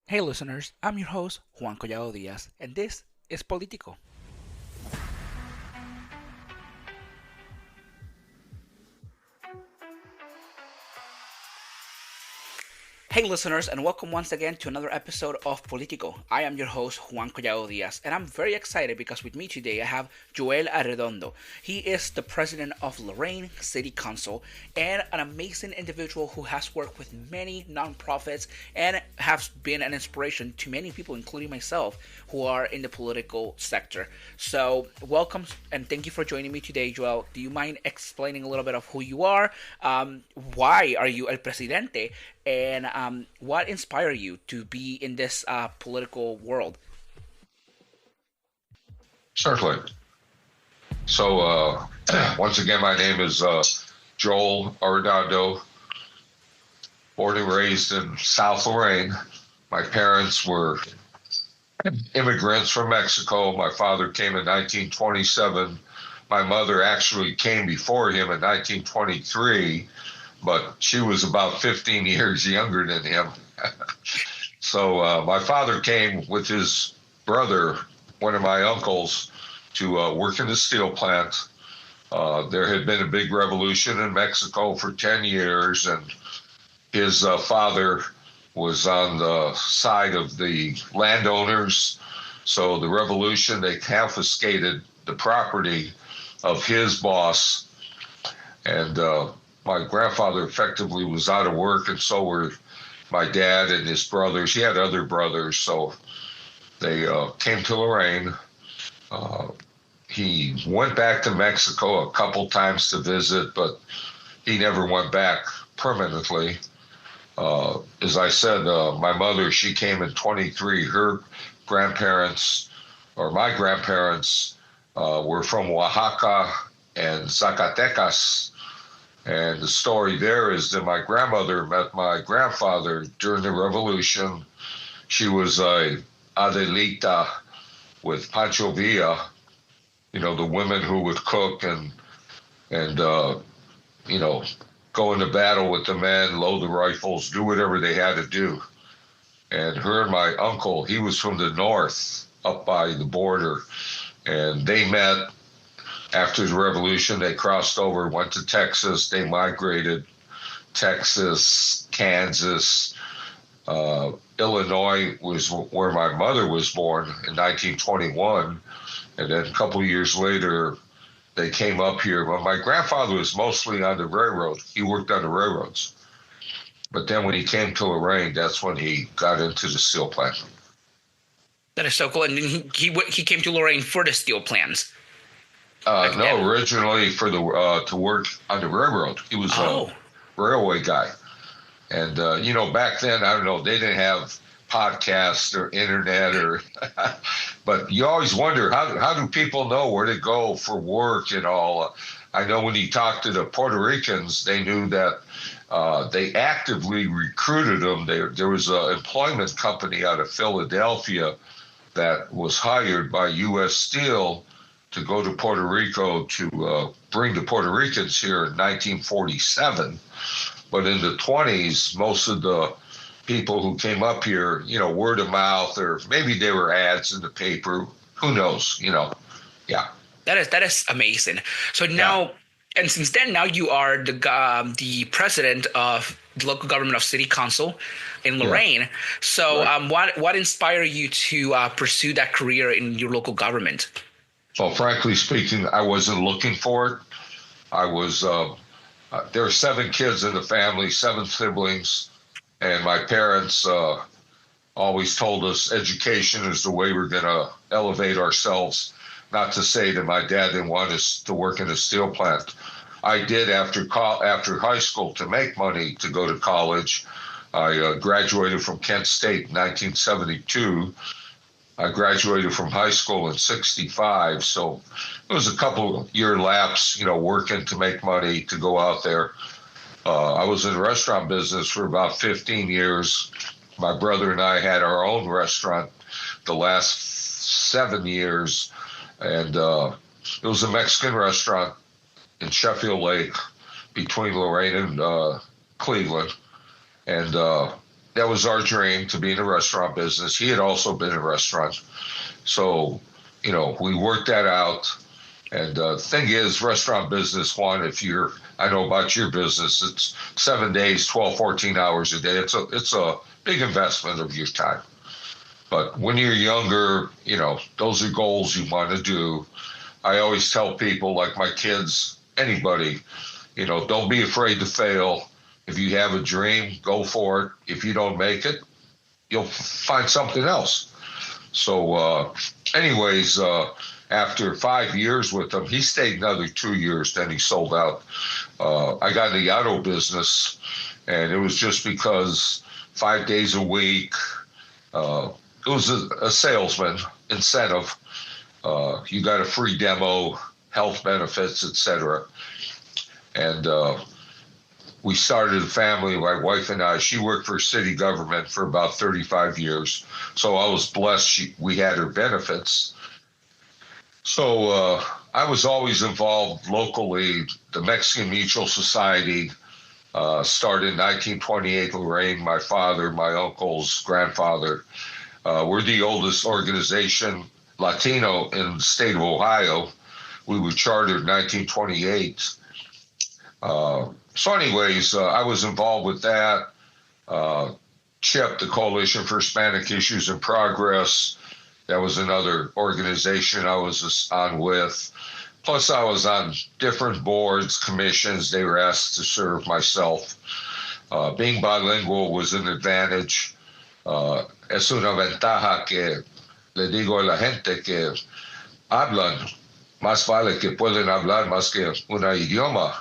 Hey listeners, I'm your host, Juan Collado Díaz, and this is Político. Hey listeners, and welcome once again to another episode of Político. I am your host, Juan Collado Díaz, and I'm very excited because with me today I have Joel Arredondo. He is the president of Lorain City Council and an amazing individual who has worked with many nonprofits and has been an inspiration to many people, including myself, who are in the political sector. So, welcome and thank you for joining me today, Joel. Do you mind explaining a little bit of who you are? Why are you El Presidente? And what inspired you to be in this political world? Certainly. So, once again, my name is Joel Arredondo, born and raised in South Lorain. My parents were immigrants from Mexico. My father came in 1927. My mother actually came before him in 1923, but she was about 15 years younger than him. So my father came with his brother, one of my uncles, to work in the steel plant. There had been a big revolution in Mexico for 10 years, and his father was on the side of the landowners. So the revolution, they confiscated the property of his boss, and my grandfather effectively was out of work, and so were my dad and his brothers. He had other brothers, so they came to Lorain. He went back to Mexico a couple times to visit, but he never went back permanently. As I said, my mother, she came in 23. Her grandparents, or my grandparents, were from Oaxaca and Zacatecas. And the story there is that my grandmother met my grandfather during the revolution. She was a Adelita with Pancho Villa, the women who would cook and go into battle with the men, load the rifles, do whatever they had to do. And her and my uncle, he was from the north, up by the border, and they met after the revolution. They crossed over, went to Texas. They migrated. Texas, Kansas, Illinois was where my mother was born in 1921. And then a couple of years later, they came up here. Well, my grandfather was mostly on the railroad. He worked on the railroads. But then when he came to Lorain, that's when he got into the steel plant. That is so cool. And he came to Lorain for the steel plants. No, originally for the to work on the railroad. He was a railway guy. And, back then, I don't know, they didn't have podcasts or internet but you always wonder, how do people know where to go for work and all? I know when he talked to the Puerto Ricans, they knew that they actively recruited them. There was an employment company out of Philadelphia that was hired by U.S. Steel to go to Puerto Rico to bring the Puerto Ricans here in 1947. But in the 20s, most of the people who came up here, word of mouth, or maybe they were ads in the paper. Who knows? Yeah. That is amazing. So now, and since then, now you are the president of the local government of City Council in Lorain. Yeah. So right. What inspired you to pursue that career in your local government? Well, frankly speaking, I wasn't looking for it. I was. There were 7 kids in the family, 7 siblings, and my parents always told us education is the way we're going to elevate ourselves. Not to say that my dad didn't want us to work in a steel plant. I did after high school to make money to go to college. I graduated from Kent State in 1972. I graduated from high school in 65, so it was a couple year lapse, working to make money to go out there. I was in the restaurant business for about 15 years. My brother and I had our own restaurant the last 7 years, and it was a Mexican restaurant in Sheffield Lake between Lorain and Cleveland. And that was our dream, to be in the restaurant business. He had also been in a restaurant. So, we worked that out. And the thing is, restaurant business, Juan, I know about your business, it's 7 days, 12, 14 hours a day. It's a big investment of your time. But when you're younger, those are goals you want to do. I always tell people, like my kids, anybody, don't be afraid to fail. If you have a dream, go for it. If you don't make it, you'll find something else. So anyways, after 5 years with him, he stayed another 2 years, then he sold out. I got in the auto business, and it was just because 5 days a week, it was a salesman incentive. You got a free demo, health benefits, etc. And we started a family, my wife and I. She worked for city government for about 35 years. So I was blessed we had her benefits. So I was always involved locally. The Mexican Mutual Society started in 1928. Lorain, my father, my uncle's grandfather. We're the oldest organization, Latino, in the state of Ohio. We were chartered in 1928. So anyways, I was involved with that. CHIP, the Coalition for Hispanic Issues in Progress. That was another organization I was on with. Plus, I was on different boards, commissions. They were asked to serve myself. Being bilingual was an advantage. Es una ventaja que le digo a la gente que hablan. Más vale que pueden hablar más que un idioma.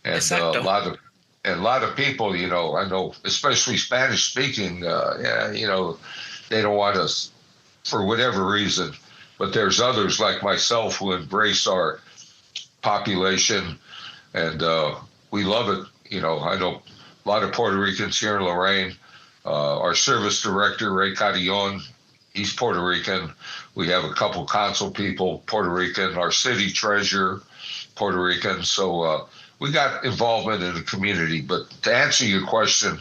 And a lot of people, I know, especially Spanish speaking, they don't want us for whatever reason. But there's others like myself who embrace our population, and we love it. I know a lot of Puerto Ricans here in Lorain. Our service director, Ray Carillon, he's Puerto Rican. We have a couple council people, Puerto Rican. Our city treasurer, Puerto Rican. So we got involvement in the community. But to answer your question,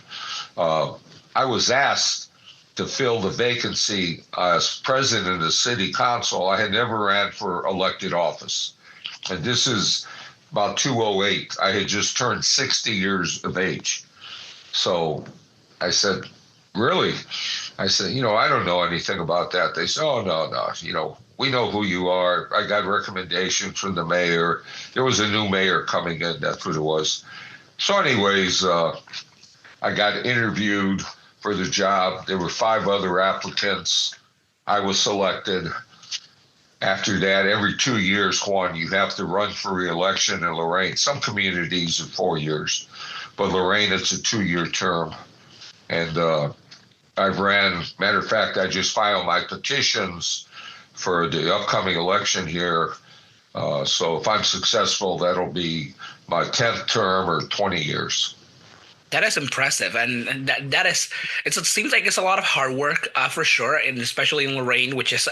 I was asked to fill the vacancy as president of the city council. I had never ran for elected office. And this is about 2008. I had just turned 60 years of age. So I said, really? I said, I don't know anything about that. They said, oh, no, we know who you are. I got recommendations from the mayor. There was a new mayor coming in. That's what it was. So anyways, I got interviewed for the job. There were 5 other applicants. I was selected. After that, every 2 years, Juan, you have to run for re-election in Lorain. Some communities are 4 years, but Lorain, it's a 2-year term. And I've ran, matter of fact, I just filed my petitions for the upcoming election here. So if I'm successful, that'll be my 10th term or 20 years. That is impressive, and that is. It seems like it's a lot of hard work for sure, and especially in Lorain, which is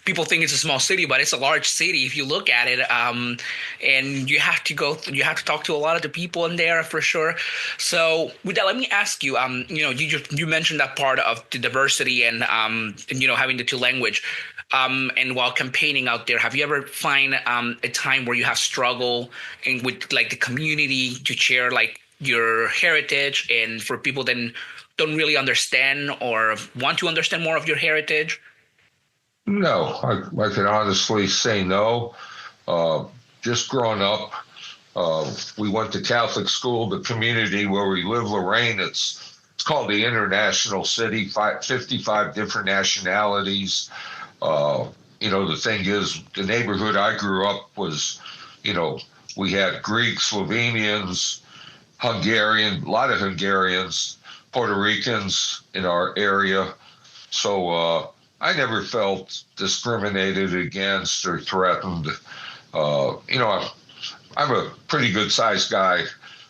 people think it's a small city, but it's a large city if you look at it. And you have to talk to a lot of the people in there for sure. So with that, let me ask you. You mentioned that part of the diversity and having the 2 language. And while campaigning out there, have you ever find a time where you have struggled with like the community to share like your heritage, and for people that don't really understand or want to understand more of your heritage? No, I can honestly say no. Just growing up, we went to Catholic school. The community where we live, Lorain, it's called the International City, 55 different nationalities. The thing is, the neighborhood I grew up was, we had Greeks, Slovenians, Hungarian, a lot of Hungarians, Puerto Ricans in our area. So I never felt discriminated against or threatened. I'm a pretty good sized guy.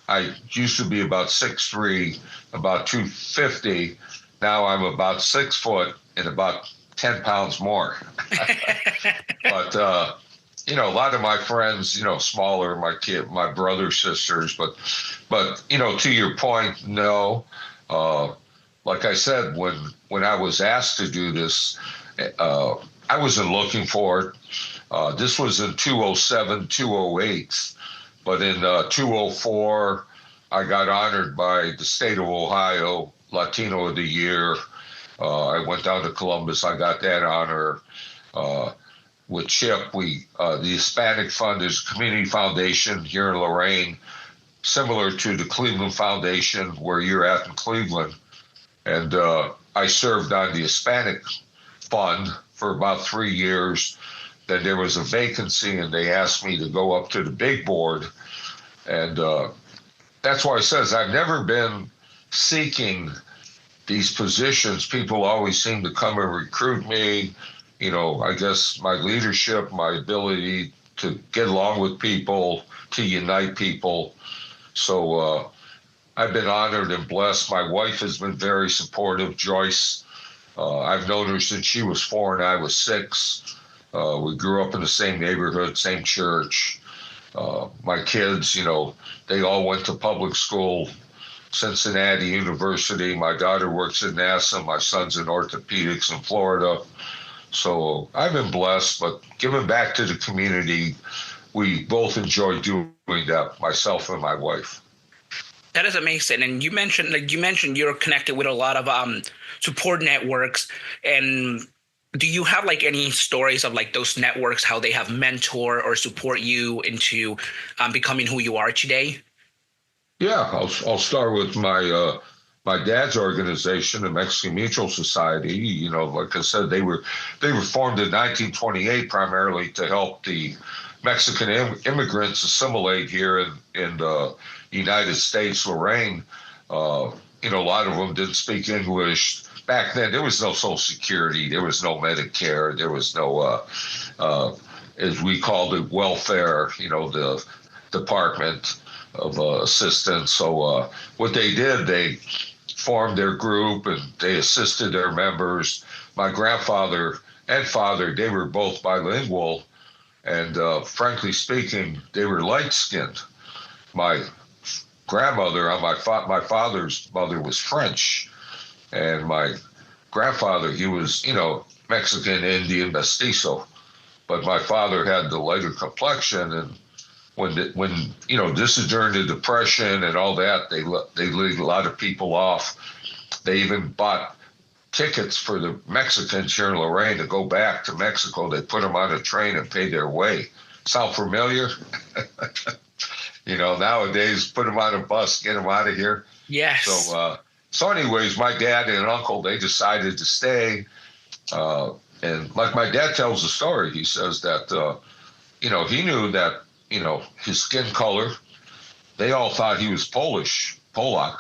I used to be about 6'3", about 250. Now I'm about 6 foot and about 10 pounds more. But a lot of my friends, smaller, my brother, sisters, but to your point, no. like I said, when I was asked to do this, I wasn't looking for it. This was in 207, 208, but in 204, I got honored by the state of Ohio, Latino of the Year. I went down to Columbus. I got that honor. With CHIP, the Hispanic Fund is a community foundation here in Lorain, similar to the Cleveland Foundation where you're at in Cleveland. And I served on the Hispanic Fund for about 3 years. Then there was a vacancy, and they asked me to go up to the big board. And that's why it says I've never been seeking these positions. People always seem to come and recruit me. You know, I guess my leadership, my ability to get along with people, to unite people. So I've been honored and blessed. My wife has been very supportive, Joyce. I've known her since she was 4 and I was 6. We grew up in the same neighborhood, same church. My kids, you know, they all went to public school, Cincinnati University. My daughter works at NASA. My son's in orthopedics in Florida. So I've been blessed, but giving back to the community, we both enjoy doing that, myself and my wife. That is amazing. And you mentioned you're connected with a lot of support networks. And do you have like any stories of like those networks, how they have mentor or support you into becoming who you are today? Yeah, I'll start with my dad's organization, the Mexican Mutual Society. You know, like I said, they were formed in 1928 primarily to help the Mexican immigrants assimilate here in the United States, Lorain. You know, a lot of them didn't speak English. Back then, there was no Social Security, there was no Medicare, there was no, as we called it, welfare, you know, the Department of Assistance. So what they did, they formed their group and they assisted their members. My grandfather and father, they were both bilingual, and frankly speaking, they were light-skinned. My grandmother on my father's mother was French, and my grandfather, he was, you know, Mexican, Indian, mestizo, but my father had the lighter complexion. And when you know, this is during the Depression and all that, they laid a lot of people off. They even bought tickets for the Mexicans here in Lorain to go back to Mexico. They put them on a train and pay their way. Sound familiar? You know, nowadays, put them on a bus, get them out of here. Yes. So anyways, my dad and uncle, they decided to stay. And like my dad tells the story, he says that, you know, he knew that, you know, his skin color, they all thought he was Polak.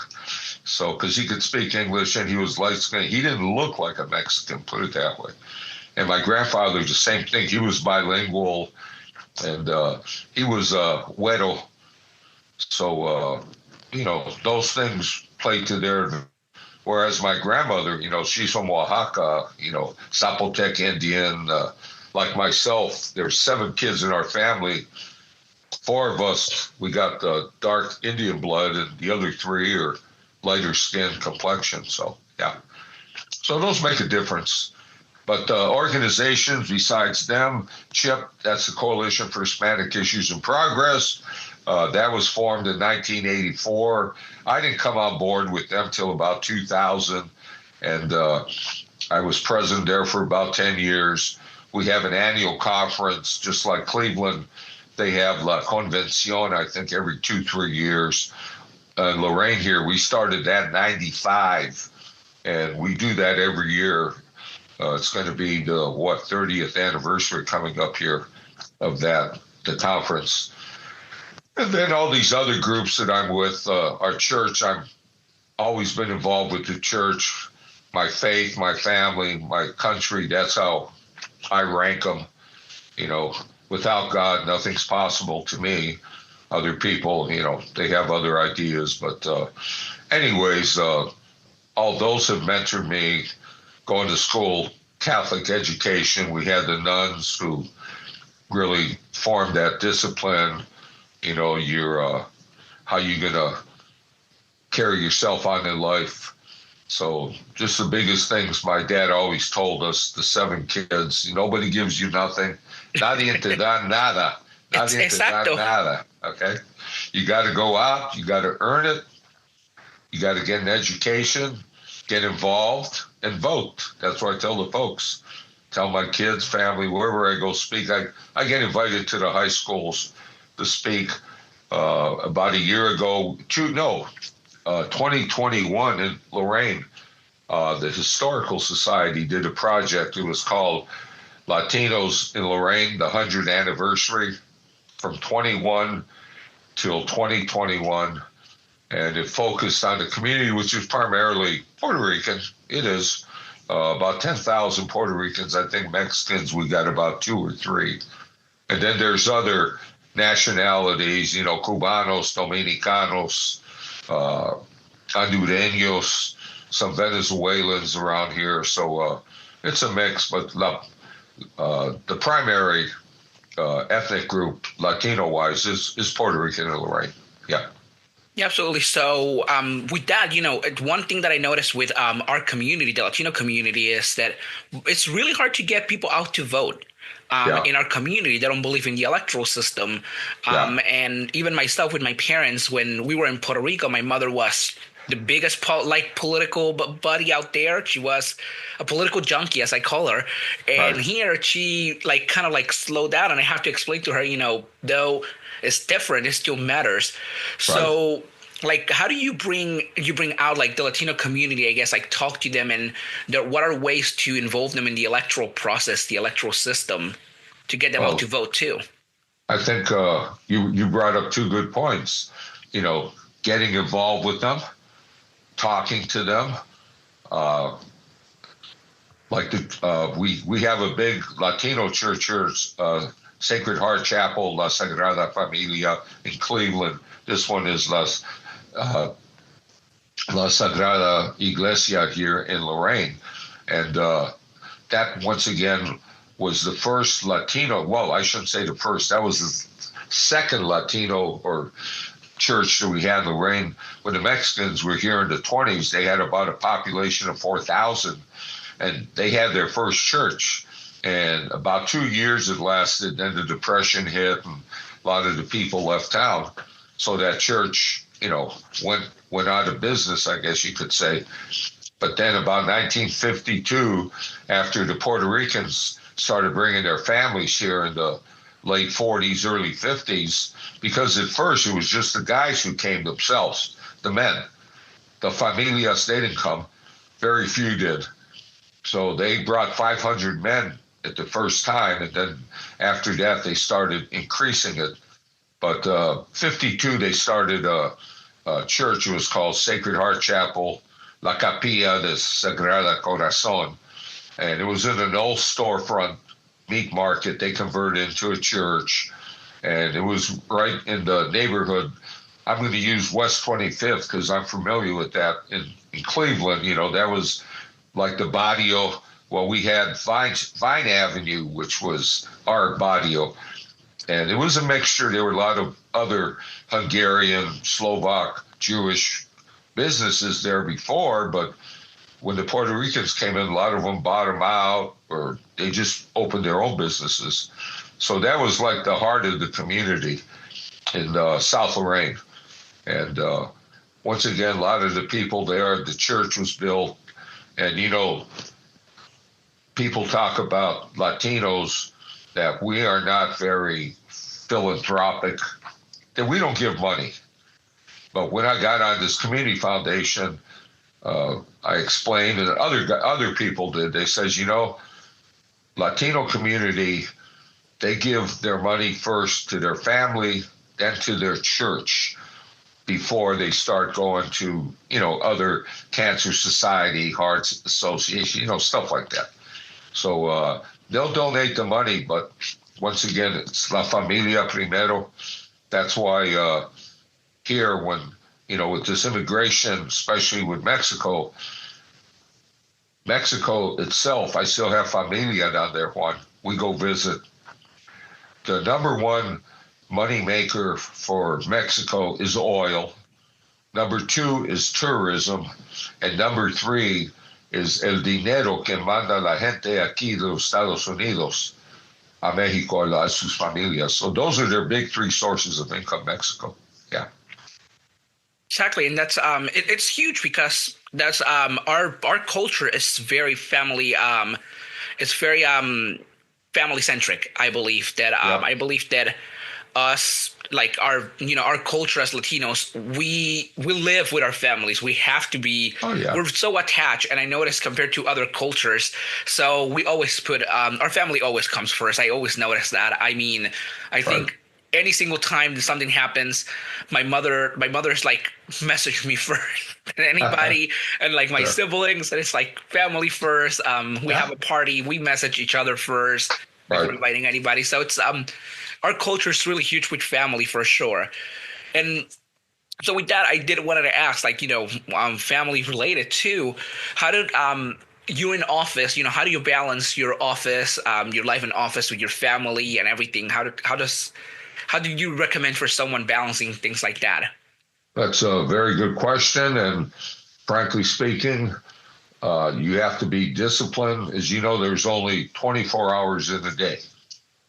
So, because he could speak English and he was light skinned, he didn't look like a Mexican, put it that way. And my grandfather, the same thing. He was bilingual, and he was Güero. So, you know, those things played to their. Whereas my grandmother, you know, she's from Oaxaca, you know, Zapotec Indian. Like myself, there's 7 kids in our family. 4 of us, we got the dark Indian blood, and the other 3 are lighter skin complexion. So, yeah. So those make a difference. But organizations besides them, CHIP, that's the Coalition for Hispanic Issues in Progress. That was formed in 1984. I didn't come on board with them till about 2000, and I was president there for about 10 years. We have an annual conference, just like Cleveland. They have La Convención, I think, every 2-3 years. Lorain here, we started that in 95, and we do that every year. It's going to be the, 30th anniversary coming up here of that, the conference. And then all these other groups that I'm with, our church, I've always been involved with the church, my faith, my family, my country. That's how I rank them. You know, without God, nothing's possible to me. Other people, you know, they have other ideas. But anyways, all those have mentored me. Going to school, Catholic education, we had the nuns who really formed that discipline. You know, your how you gonna carry yourself on in life. So just the biggest things my dad always told us, the 7 kids, nobody gives you nothing. Nadie te da nada. Nadie te da Exacto. nada. Okay? You got to go out. You got to earn it. You got to get an education, get involved, and vote. That's what I tell the folks. Tell my kids, family, wherever I go speak. I get invited to the high schools to speak. About a year ago, 2021 in Lorain, the Historical Society did a project. It was called Latinos in Lorain, the 100th anniversary from 21 till 2021. And it focused on the community, which is primarily Puerto Rican. It is about 10,000 Puerto Ricans. I think Mexicans, we got about 2 or 3. And then there's other nationalities, Cubanos, Dominicanos, Hondureños, some Venezuelans around here. So it's a mix, but the primary ethnic group, Latino-wise, is Puerto Rican and Lorain. Yeah. Yeah, absolutely. So with that, one thing that I noticed with our community, the Latino community, is that it's really hard to get people out to vote. In our community, they don't believe in the electoral system. And even myself with my parents, when we were in Puerto Rico, my mother was the biggest political buddy out there. She was a political junkie, as I call her. And here she kind of slowed down, and I have to explain to her, though it's different, it still matters. So how do you bring out the Latino community, I guess, talk to them, and what are ways to involve them in the electoral process, the electoral system, to get them out to vote too? I think you brought up 2 good points. Getting involved with them, talking to them. We have a big Latino church here, Sacred Heart Chapel, La Sagrada Familia in Cleveland. This one is La Sagrada Iglesia here in Lorain. And that, once again, was the first Latino, well, I shouldn't say the first, that was the second Latino or church that we had in Lorain. When the Mexicans were here in the 20s, they had about a population of 4,000, and they had their first church. And about 2 years it lasted, then the Depression hit, and a lot of the people left town. So that church, went out of business, I guess you could say. But then about 1952, after the Puerto Ricans started bringing their families here in the late 40s, early 50s, because at first it was just the guys who came themselves, the men. The familias, they didn't come. Very few did. So they brought 500 men at the first time, and then after that they started increasing it. But 52, they started a church. It was called Sacred Heart Chapel, La Capilla de Sagrada Corazon. And it was in an old storefront meat market. They converted into a church. And it was right in the neighborhood. I'm going to use West 25th because I'm familiar with that in Cleveland. That was like the barrio. Well, we had Vine Avenue, which was our barrio. And it was a mixture. There were a lot of other Hungarian, Slovak, Jewish businesses there before, but when the Puerto Ricans came in, a lot of them bottomed out, or they just opened their own businesses. So that was like the heart of the community in South Lorain. And once again, a lot of the people there, the church was built. And, people talk about Latinos, that we are not very philanthropic, that we don't give money. But when I got on this community foundation, I explained, and other people did, they says, Latino community, they give their money first to their family, then to their church, before they start going to, other Cancer Society, Hearts Association, stuff like that. So they'll donate the money, but once again, it's La Familia primero. That's why here, when, with this immigration, especially with Mexico itself, I still have familia down there, Juan. We go visit. The number one money maker for Mexico is oil. Number 2 is tourism. And number 3 is el dinero que manda la gente aquí de los Estados Unidos a Mexico a sus familias. So those are their big 3 sources of income, Mexico. Yeah. Exactly, and that's it's huge because that's our culture is very family it's very family centric. I believe that us, like our culture as Latinos, we live with our families. We have to be. Oh, yeah. We're so attached, and I notice compared to other cultures, so we always put our family always comes first. I always notice that. I mean, I think any single time that something happens, my mother's like message me first than anybody, and like my siblings, and it's like family first. We have a party, we message each other first before inviting anybody. So it's our culture is really huge with family for sure. And so with that, I wanted to ask, like, family related too. How did you in office, how do you balance your office, your life in office with your family and everything? How do you recommend for someone balancing things like that? That's a very good question. And frankly speaking, you have to be disciplined. As you know, there's only 24 hours in a day.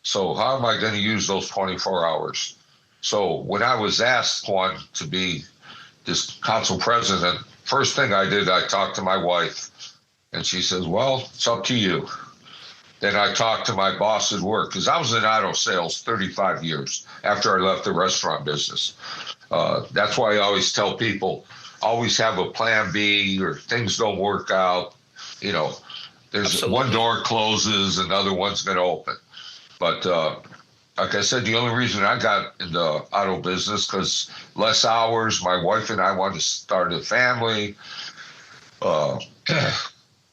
So how am I going to use those 24 hours? So when I was asked, Juan, to be this council president, first thing I did, I talked to my wife, and she says, well, it's up to you. Then I talked to my boss at work, because I was in auto sales 35 years after I left the restaurant business. That's why I always tell people, always have a plan B, or things don't work out. There's Absolutely. One door closes, another one's going to open. But like I said, the only reason I got in the auto business, because less hours, my wife and I wanted to start a family.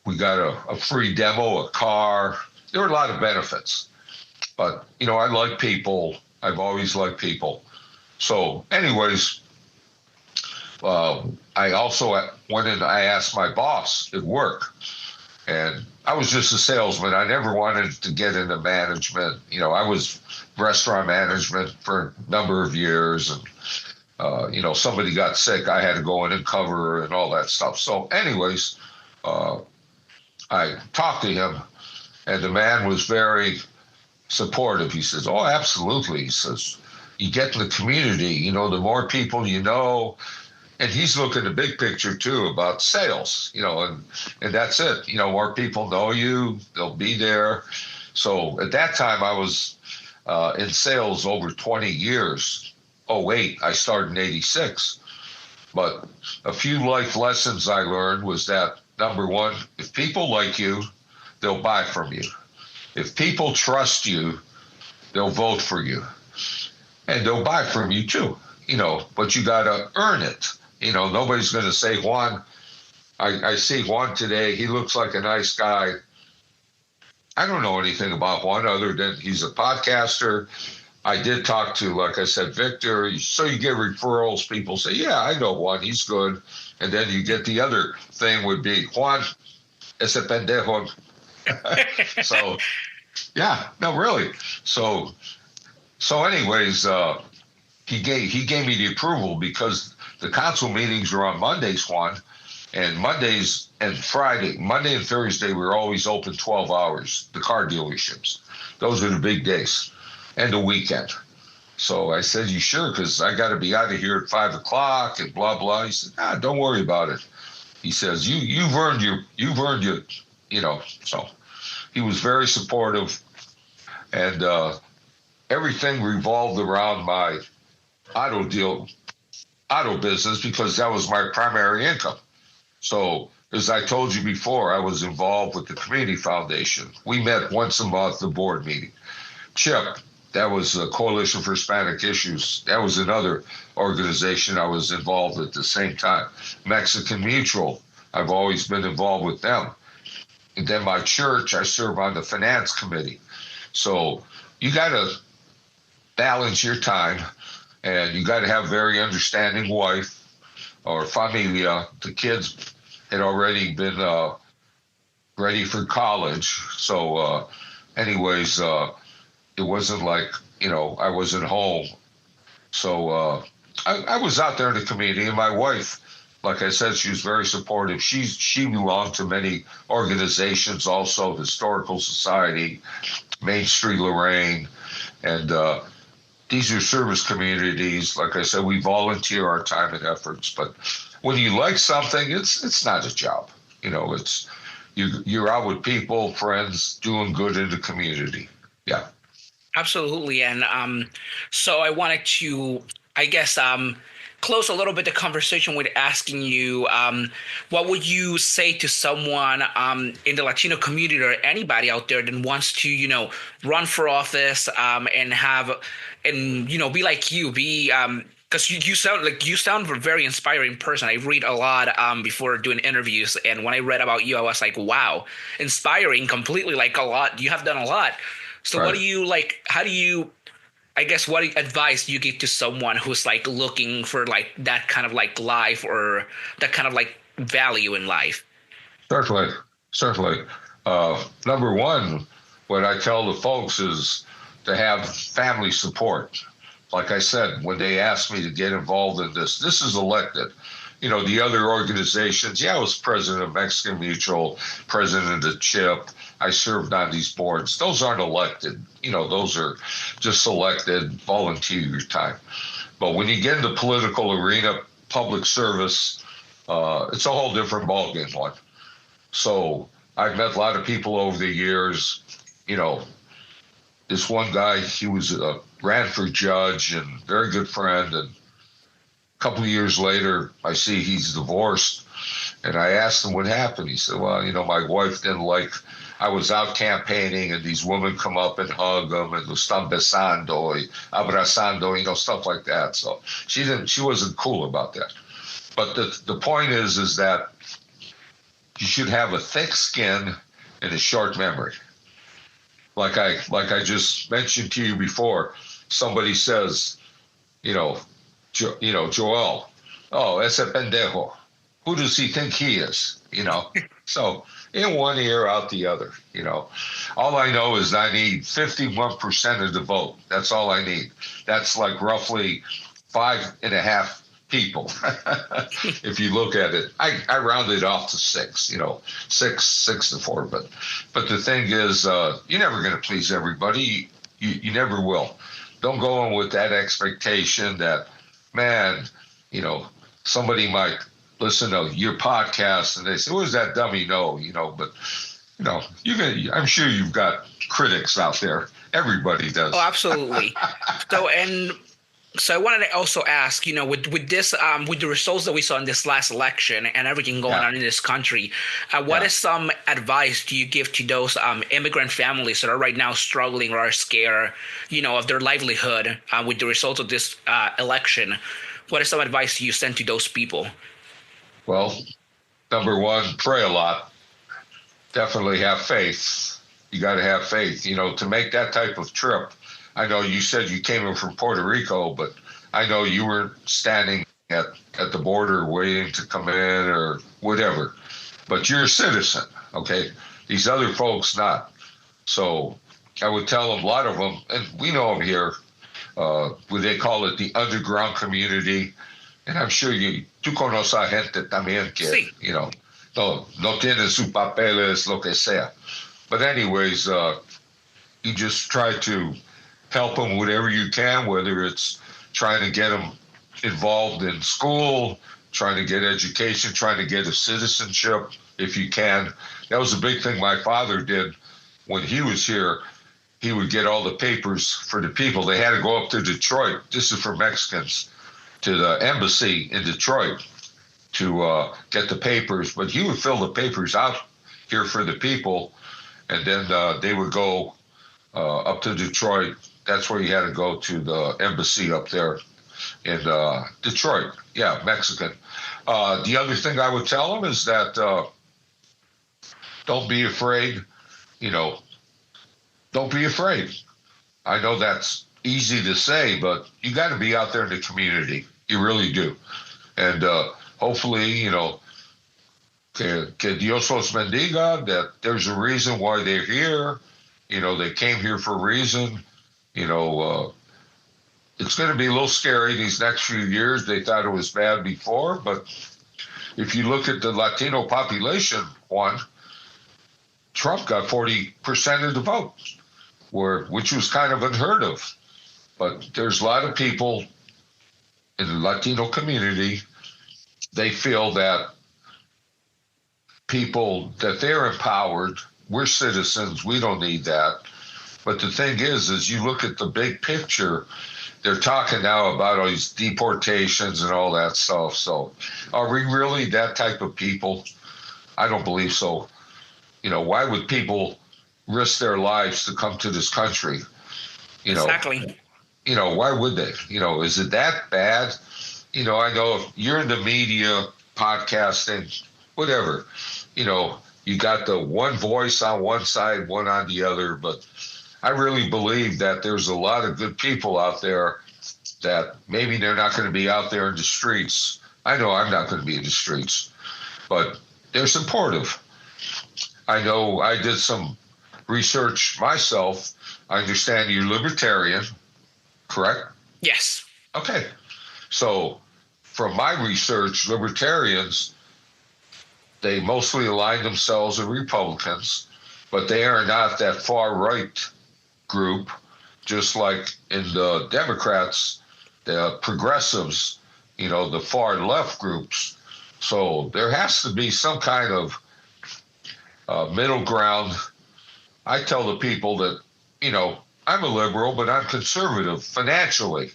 We got a free demo, a car. There were a lot of benefits. But, I like people. I've always liked people. So anyways, I also went in, I asked my boss at work. And I was just a salesman. I never wanted to get into management. I was restaurant management for a number of years. And, somebody got sick. I had to go in and cover and all that stuff. So anyways, I talked to him, and the man was very supportive. He says, oh, absolutely. He says, you get in the community, the more people you know. And he's looking at the big picture, too, about sales, and that's it. More people know you, they'll be there. So at that time, I was in sales over 20 years. I started in 86. But a few life lessons I learned was that, number one, if people like you, they'll buy from you. If people trust you, they'll vote for you. And they'll buy from you, too, but you got to earn it. Nobody's going to say, Juan, I see Juan today. He looks like a nice guy. I don't know anything about Juan other than he's a podcaster. I did talk to, like I said, Victor. So you get referrals. People say, yeah, I know Juan. He's good. And then you get the other thing would be, Juan, ese pendejo. So, yeah, no, really. So anyways, he gave me the approval because the council meetings are on Mondays, Juan, and Mondays and Monday and Thursday, we're always open 12 hours, the car dealerships. Those are the big days, and the weekend. So I said, you sure? Because I got to be out of here at 5 o'clock and blah, blah. He said, don't worry about it. He says, you've earned your, so he was very supportive, and everything revolved around my auto business because that was my primary income. So as I told you before, I was involved with the Community Foundation. We met once a month, the board meeting. CHIP, that was the Coalition for Hispanic Issues. That was another organization I was involved at the same time. Mexican Mutual, I've always been involved with them. And then my church, I serve on the finance committee. So you got to balance your time, and you got to have a very understanding wife or familia. The kids had already been ready for college. So anyways, it wasn't like, I wasn't home. So I was out there in the community, and my wife, like I said, she was very supportive. She belonged to many organizations, also Historical Society, Main Street Lorain, and these are service communities. Like I said, we volunteer our time and efforts. But when you like something, it's not a job. It's you're out with people, friends, doing good in the community. Yeah. Absolutely. And so I wanted to, I guess, close a little bit the conversation with asking you, what would you say to someone in the Latino community or anybody out there that wants to, run for office and be like you, because you sound a very inspiring person. I read a lot before doing interviews, and when I read about you, I was like, wow, inspiring, completely, like a lot. You have done a lot. So Right. what do you like? How do you? I guess what advice do you give to someone who's like looking for like that kind of like life or that kind of like value in life? Certainly. Number one, what I tell the folks is to have family support. Like I said, when they asked me to get involved in this is elected. The other organizations, I was president of Mexican Mutual, president of CHIP. I served on these boards. Those aren't elected. Those are just elected, volunteer your time. But when you get in the political arena, public service, it's a whole different ballgame one. So I've met a lot of people over the years. This one guy, he was ran for judge and very good friend. And a couple of years later, I see he's divorced. And I asked him what happened. He said, well, my wife didn't like, I was out campaigning and these women come up and hug him and están besando, abrazando, stuff like that. So she wasn't cool about that. But the point is that you should have a thick skin and a short memory. Like I just mentioned to you before, somebody says, Joel, oh, ese pendejo. Who does he think he is? So in one ear, out the other. All I know is I need 51% of the vote. That's all I need. That's like roughly 5.5 people. If you look at it, I rounded off to 6. 6 to 4. But the thing is, you're never going to please everybody. You never will. Don't go in with that expectation that, man, somebody might listen to your podcast and they say, "What does that dummy know?" But I'm sure you've got critics out there. Everybody does. Oh, absolutely. So I wanted to also ask, with this, with the results that we saw in this last election and everything going on in this country, what is some advice do you give to those immigrant families that are right now struggling or are scared, of their livelihood with the results of this election? What is some advice you send to those people? Well, number one, pray a lot. Definitely have faith. You got to have faith, to make that type of trip. I know you said you came in from Puerto Rico, but I know you were standing at the border waiting to come in or whatever. But you're a citizen, okay? These other folks not. So I would tell them, a lot of them, and we know them here, what they call it the underground community. And I'm sure tú conoces a gente también que, no tienen sus papeles, lo que sea. But anyways, you just try to help them whatever you can, whether it's trying to get them involved in school, trying to get education, trying to get a citizenship if you can. That was a big thing my father did when he was here. He would get all the papers for the people. They had to go up to Detroit. This is for Mexicans, to the embassy in Detroit to get the papers. But he would fill the papers out here for the people, and then they would go up to Detroit. That's where you had to go to the embassy up there in Detroit. Yeah, Mexican. The other thing I would tell them is that don't be afraid. Don't be afraid. I know that's easy to say, but you got to be out there in the community. You really do. And hopefully, que Dios los bendiga, that there's a reason why they're here. They came here for a reason. it's going to be a little scary these next few years. They thought it was bad before, but if you look at the Latino population, Juan, Trump got 40% of the vote, which was kind of unheard of. But there's a lot of people in the Latino community, they feel that they're empowered. We're citizens. We don't need that. But the thing is you look at the big picture, they're talking now about all these deportations and all that stuff. So are we really that type of people? I don't believe so. Why would people risk their lives to come to this country? Exactly. Why would they? Is it that bad? I know if you're in the media, podcasting, whatever, you got the one voice on one side, one on the other. But I really believe that there's a lot of good people out there that maybe they're not going to be out there in the streets. I know I'm not going to be in the streets, but they're supportive. I know I did some research myself. I understand you're libertarian, correct? Yes. Okay. So from my research, libertarians, they mostly align themselves with Republicans, but they are not that far right group, just like in the Democrats, the progressives, the far left groups. So there has to be some kind of middle ground. I tell the people that, I'm a liberal, but I'm conservative financially.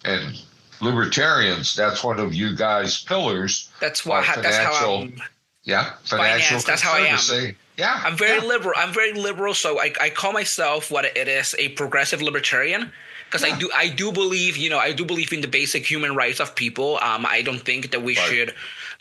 And libertarians, that's one of you guys' pillars. That's how I'm. Yeah, financial. That's how I am. Yeah, I'm very liberal. I'm very liberal. So I call myself what it is, a progressive libertarian, because I do believe, I do believe in the basic human rights of people. I don't think that we should,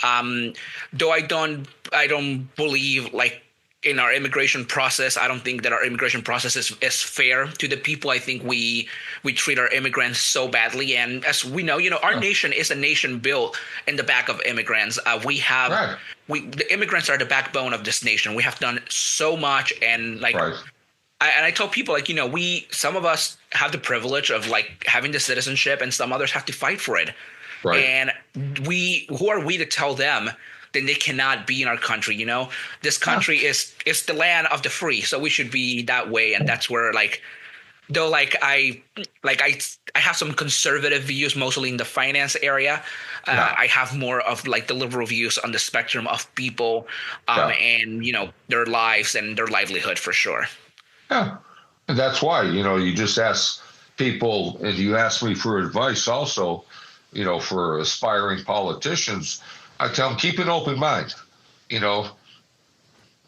though I don't believe like in our immigration process. I don't think that our immigration process is fair to the people. I think we treat our immigrants so badly. And as we know, our nation is a nation built in the back of immigrants. The immigrants are the backbone of this nation. We have done so much, and I tell people some of us have the privilege of like having the citizenship, and some others have to fight for it. Right. And who are we to tell them then they cannot be in our country? This country is the land of the free, so we should be that way. And that's where I have some conservative views, mostly in the finance area. I have more of like the liberal views on the spectrum of people, and their lives and their livelihood for sure. Yeah, and that's why you just ask people, and you ask me for advice also. For aspiring politicians, I tell them keep an open mind.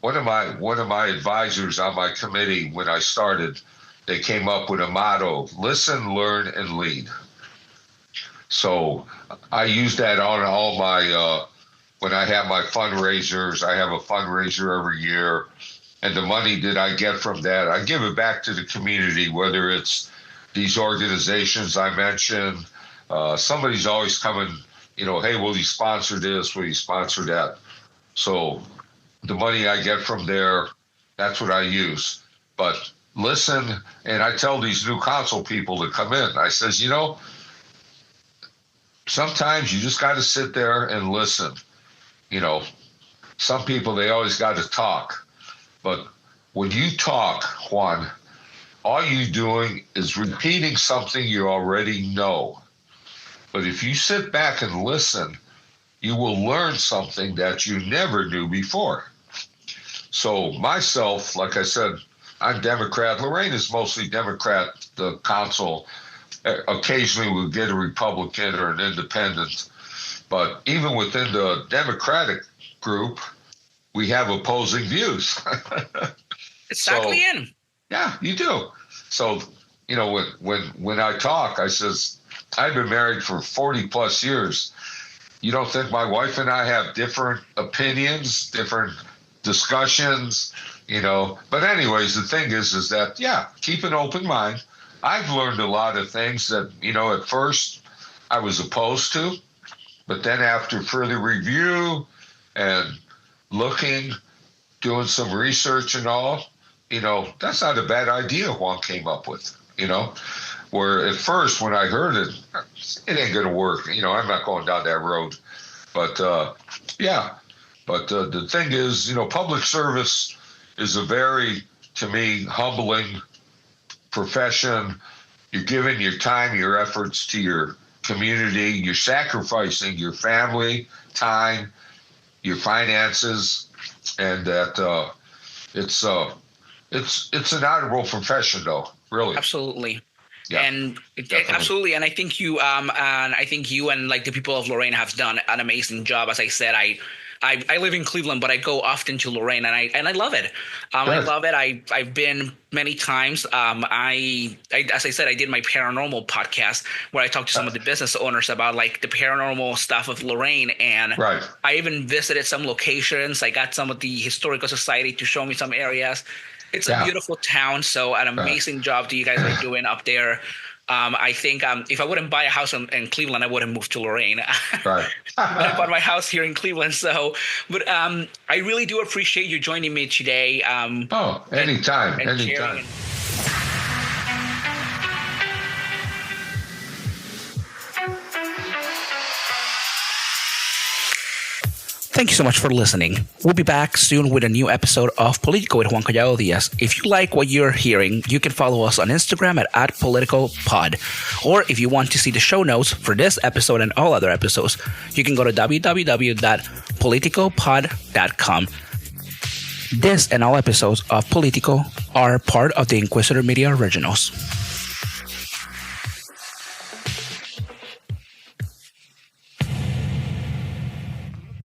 One of my advisors on my committee when I started, they came up with a motto: listen, learn, and lead. So I use that on all my, when I have my fundraisers. I have a fundraiser every year, and the money that I get from that, I give it back to the community, whether it's these organizations I mentioned. Somebody's always coming, hey, will you sponsor this? Will you sponsor that? So the money I get from there, that's what I use. But listen, and I tell these new council people to come in. I says, sometimes you just got to sit there and listen. Some people, they always got to talk. But when you talk, Juan, all you're doing is repeating something you already know. But if you sit back and listen, you will learn something that you never knew before. So myself, like I said, I'm Democrat. Lorain is mostly Democrat, the council. Occasionally we'll get a Republican or an independent. But even within the Democratic group, we have opposing views. It's exactly in. Yeah, you do. So, when I talk, I says, I've been married for 40 plus years. You don't think my wife and I have different opinions, different discussions, But anyways, the thing is that, keep an open mind. I've learned a lot of things that, at first I was opposed to, but then after further review and looking, doing some research and all, that's not a bad idea Juan came up with, Where at first, when I heard it, it ain't going to work. You know, I'm not going down that road. But yeah. But the thing is, you know, public service is a very, to me, humbling profession. You're giving your time, your efforts to your community. You're sacrificing your family time, your finances, and that it's an honorable profession, though. Really, Absolutely. yeah, And definitely. absolutely, and I think you and like the people of Lorain have done an amazing job. As I said, I live in Cleveland, but I go often to Lorain, and I love it. I Good. love it. I've been many times. I as I said, I did my paranormal podcast where I talked to some of the business owners about like the paranormal stuff of Lorain, and Right. I even visited some locations. I got some of the historical society to show me some areas. It's a Yeah. beautiful town, so an amazing job that you guys are doing up there. I think if I wouldn't buy a house in Cleveland, I wouldn't move to Lorain. Right. But I bought my house here in Cleveland, so. But I really do appreciate you joining me today. Oh, anytime, and anytime. sharing. Thank you so much for listening. We'll be back soon with a new episode of Político with Juan Collado Díaz. If you like what you're hearing, you can follow us on Instagram at @politicalpod. Or if you want to see the show notes for this episode and all other episodes, you can go to www.politicalpod.com. This and all episodes of Político are part of the Inquisitor Media Originals.